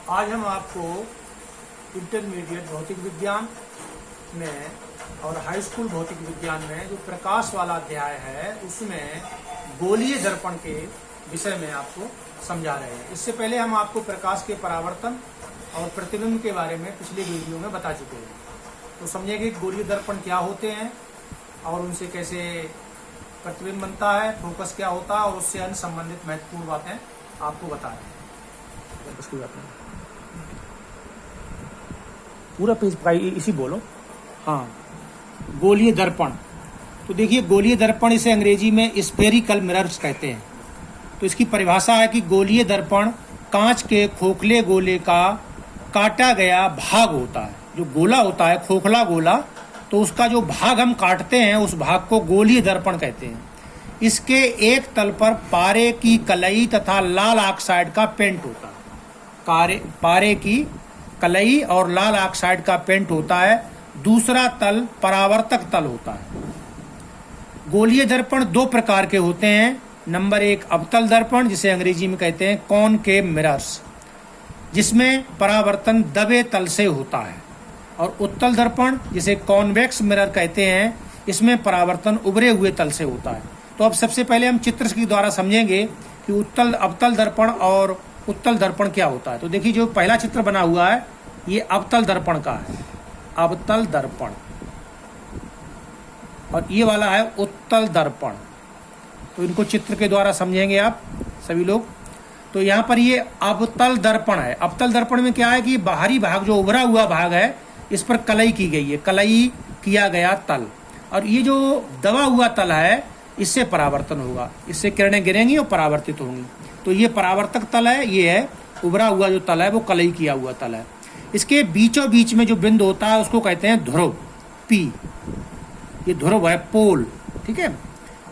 आज हम आपको इंटरमीडिएट भौतिक विज्ञान में और हाई स्कूल भौतिक विज्ञान में जो प्रकाश वाला अध्याय है उसमें गोलीय दर्पण के विषय में आपको समझा रहे हैं। इससे पहले हम आपको प्रकाश के परावर्तन और प्रतिबिंब के बारे में पिछले वीडियो में बता चुके हैं। तो समझेंगे कि गोलीय दर्पण क्या होते हैं और उनसे कैसे प्रतिबिंब बनता है, फोकस क्या होता है और उससे अन्य संबंधित महत्वपूर्ण बातें आपको बता रहे हैं। उसकी बात नहीं, पूरा पेज इसी बोलो। हाँ, गोलीय दर्पण। तो देखिए, गोलीय दर्पण इसे अंग्रेजी में स्फेरिकल मिरर्स कहते हैं। तो इसकी परिभाषा है कि गोलीय दर्पण कांच के खोखले गोले का काटा गया भाग होता है। जो गोला होता है, खोखला गोला, तो उसका जो भाग हम काटते हैं उस भाग को गोलीय दर्पण कहते हैं। इसके एक तल पर पारे की कलई तथा लाल ऑक्साइड का पेंट होता है। पारे की कलई और लाल ऑक्साइड का पेंट होता है। दूसरा तल परावर्तक तल होता है। गोलीय दर्पण दो प्रकार के होते हैं। नंबर एक, अवतल दर्पण, जिसे अंग्रेजी में कहते हैं कॉनकेव मिरर्स, जिसमें परावर्तन दबे तल से होता है। और उत्तल दर्पण, जिसे कॉन्वेक्स मिरर कहते हैं, इसमें परावर्तन उभरे हुए तल से होता है। तो अब सबसे पहले हम चित्र के द्वारा समझेंगे कि अवतल दर्पण और उत्तल दर्पण क्या होता है। तो देखिए, जो पहला चित्र बना हुआ है ये अवतल दर्पण का है, अवतल दर्पण, और ये वाला है उत्तल दर्पण। तो इनको चित्र के द्वारा समझेंगे आप सभी लोग। तो यहाँ पर ये अवतल दर्पण है। अवतल दर्पण में क्या है कि बाहरी भाग, जो उभरा हुआ भाग है, इस पर कलई की गई है, कलई किया गया तल, और ये जो दबा हुआ तल है इससे परावर्तन होगा, इससे किरणें गिरेंगी और परावर्तित होंगी। तो ये परावर्तक तल है, ये है उभरा हुआ जो तल है वो कलई किया हुआ तल है। इसके बीचों बीच में जो बिंदु होता है उसको कहते हैं ध्रुव, पी। ये ध्रुव है, पोल, ठीक है।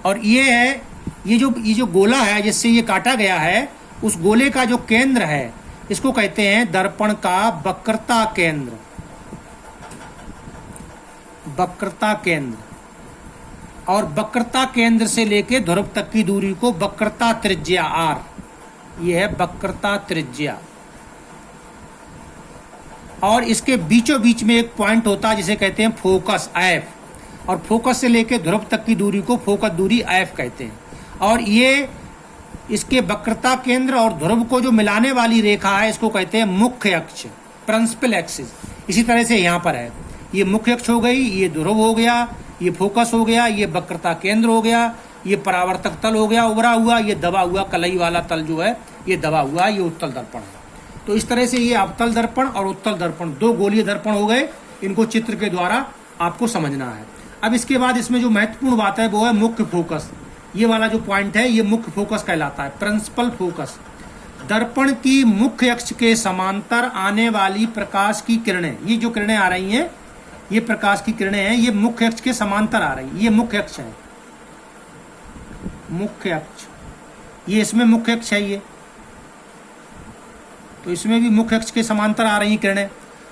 और ये है, ये जो गोला है जिससे ये काटा गया है, उस गोले का जो केंद्र है इसको कहते हैं दर्पण का वक्रता केंद्र, वक्रता केंद्र। और वक्रता केंद्र से लेके ध्रुव तक की दूरी को वक्रता त्रिज्या, आर, ये है वक्रता त्रिज्या। और इसके बीचों बीच में एक पॉइंट होता है जिसे कहते हैं फोकस, एफ। और फोकस से लेके ध्रुव तक की दूरी को फोकस दूरी, एफ कहते हैं। और ये इसके वक्रता केंद्र और ध्रुव को जो मिलाने वाली रेखा है इसको कहते हैं मुख्य अक्ष, प्रिंसिपल एक्सिस। इसी तरह से यहाँ पर है, ये मुख्य अक्ष हो गई, ये ध्रुव हो गया, ये फोकस हो गया, ये वक्रता केंद्र हो गया, ये परावर्तक तल हो गया उभरा हुआ, ये दबा हुआ कलई वाला तल जो है ये दबा हुआ, ये उत्तल दर्पण है। तो इस तरह से ये अवतल दर्पण और उत्तल दर्पण दो गोलीय दर्पण हो गए। इनको चित्र के द्वारा आपको समझना है। अब इसके बाद इसमें जो महत्वपूर्ण बात है वो है मुख्य फोकस। ये वाला जो पॉइंट है ये मुख्य फोकस कहलाता है, प्रिंसिपल फोकस। दर्पण की मुख्य अक्ष के समांतर आने वाली प्रकाश की किरणें, ये जो किरणें आ रही हैं, ये प्रकाश की किरणें हैं, ये मुख्य अक्ष के समांतर आ रही है। ये मुख्य अक्ष है, मुख्य अक्ष, ये इसमें मुख्य अक्ष है ये, तो इसमें भी मुख्य अक्ष के समांतर आ रही किरणें।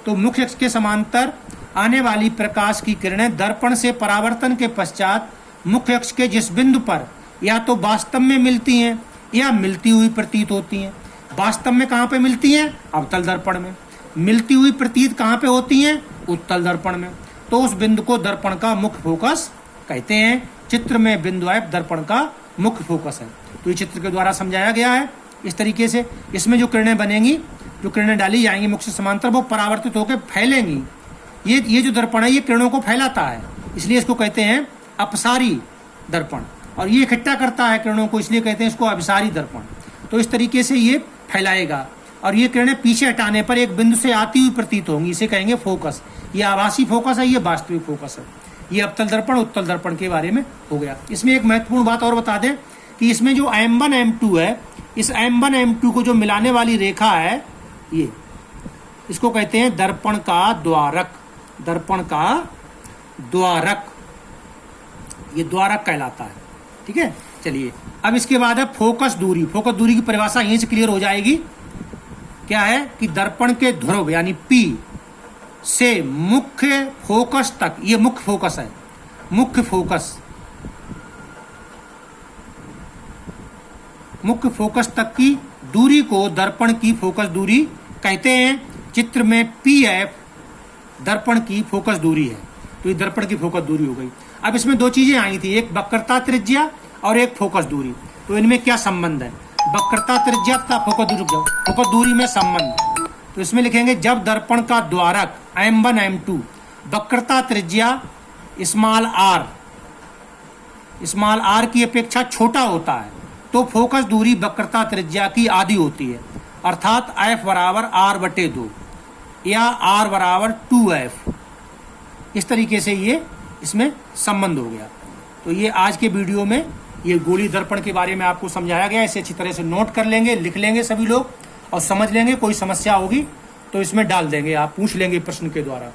तो मुख्य अक्ष के समांतर आने वाली प्रकाश की किरणें दर्पण से परावर्तन के पश्चात मुख्य अक्ष के जिस बिंदु पर या तो वास्तव में मिलती हैं या मिलती हुई प्रतीत होती हैं। वास्तव में कहाँ पे मिलती हैं? अवतल दर्पण में। मिलती हुई प्रतीत कहाँ पे होती हैं? उत्तल दर्पण में। तो उस बिंदु को दर्पण का मुख्य फोकस कहते हैं। चित्र में बिंदु एफ दर्पण का मुख्य फोकस है। तो ये चित्र के द्वारा समझाया गया है इस तरीके से। इसमें जो किरणें बनेंगी, जो किरणें डाली जाएंगी मुख्य से समांतर, वो परावर्तित होकर फैलेंगी। ये जो दर्पण है ये किरणों को फैलाता है, इसलिए इसको कहते हैं अपसारी दर्पण। और ये इकट्ठा करता है किरणों को, इसलिए कहते हैं इसको अभिसारी दर्पण। तो इस तरीके से ये फैलाएगा और ये किरणें पीछे हटाने पर एक बिंदु से आती हुई प्रतीत होंगी, इसे कहेंगे फोकस। ये आभासी फोकस है, ये वास्तविक फोकस है। ये अवतल दर्पण उत्तल दर्पण के बारे में हो गया। इसमें एक महत्वपूर्ण बात और बता दें कि इसमें जो M1 M2 है, इस M1 M2 को जो मिलाने वाली रेखा है, ये इसको कहते हैं दर्पण का द्वारक, दर्पण का द्वारक, ये द्वारक कहलाता है, ठीक है। चलिए, अब इसके बाद है फोकस दूरी। फोकस दूरी की परिभाषा यहीं से क्लियर हो जाएगी। क्या है कि दर्पण के ध्रुव यानी P से मुख्य फोकस तक, ये मुख्य फोकस है, मुख्य फोकस, मुख्य फोकस तक की दूरी को दर्पण की फोकस दूरी कहते हैं चित्र में PF दर्पण की फोकस दूरी है, तो ये दर्पण की फोकस दूरी हो गई। अब इसमें दो चीजें आई थी, एक वक्रता त्रिज्या और एक फोकस दूरी। तो इनमें क्या संबंध है? वक्रता त्रिज्या तथा फोकस दूरी में संबंध। तो इसमें लिखेंगे जब दर्पण का द्वारक M1 M2 वक्रता त्रिज्या स्मॉल r की अपेक्षा छोटा होता है तो फोकस दूरी वक्रता त्रिज्या की आधी होती है, अर्थात f बराबर r/2 या r बराबर 2f। इस तरीके से ये इसमें संबंध हो गया। तो ये आज के वीडियो में ये गोली दर्पण के बारे में आपको समझाया गया। इसे अच्छी तरह से नोट कर लेंगे, लिख लेंगे सभी लोग और समझ लेंगे। कोई समस्या होगी तो इसमें डाल देंगे, आप पूछ लेंगे प्रश्न के द्वारा।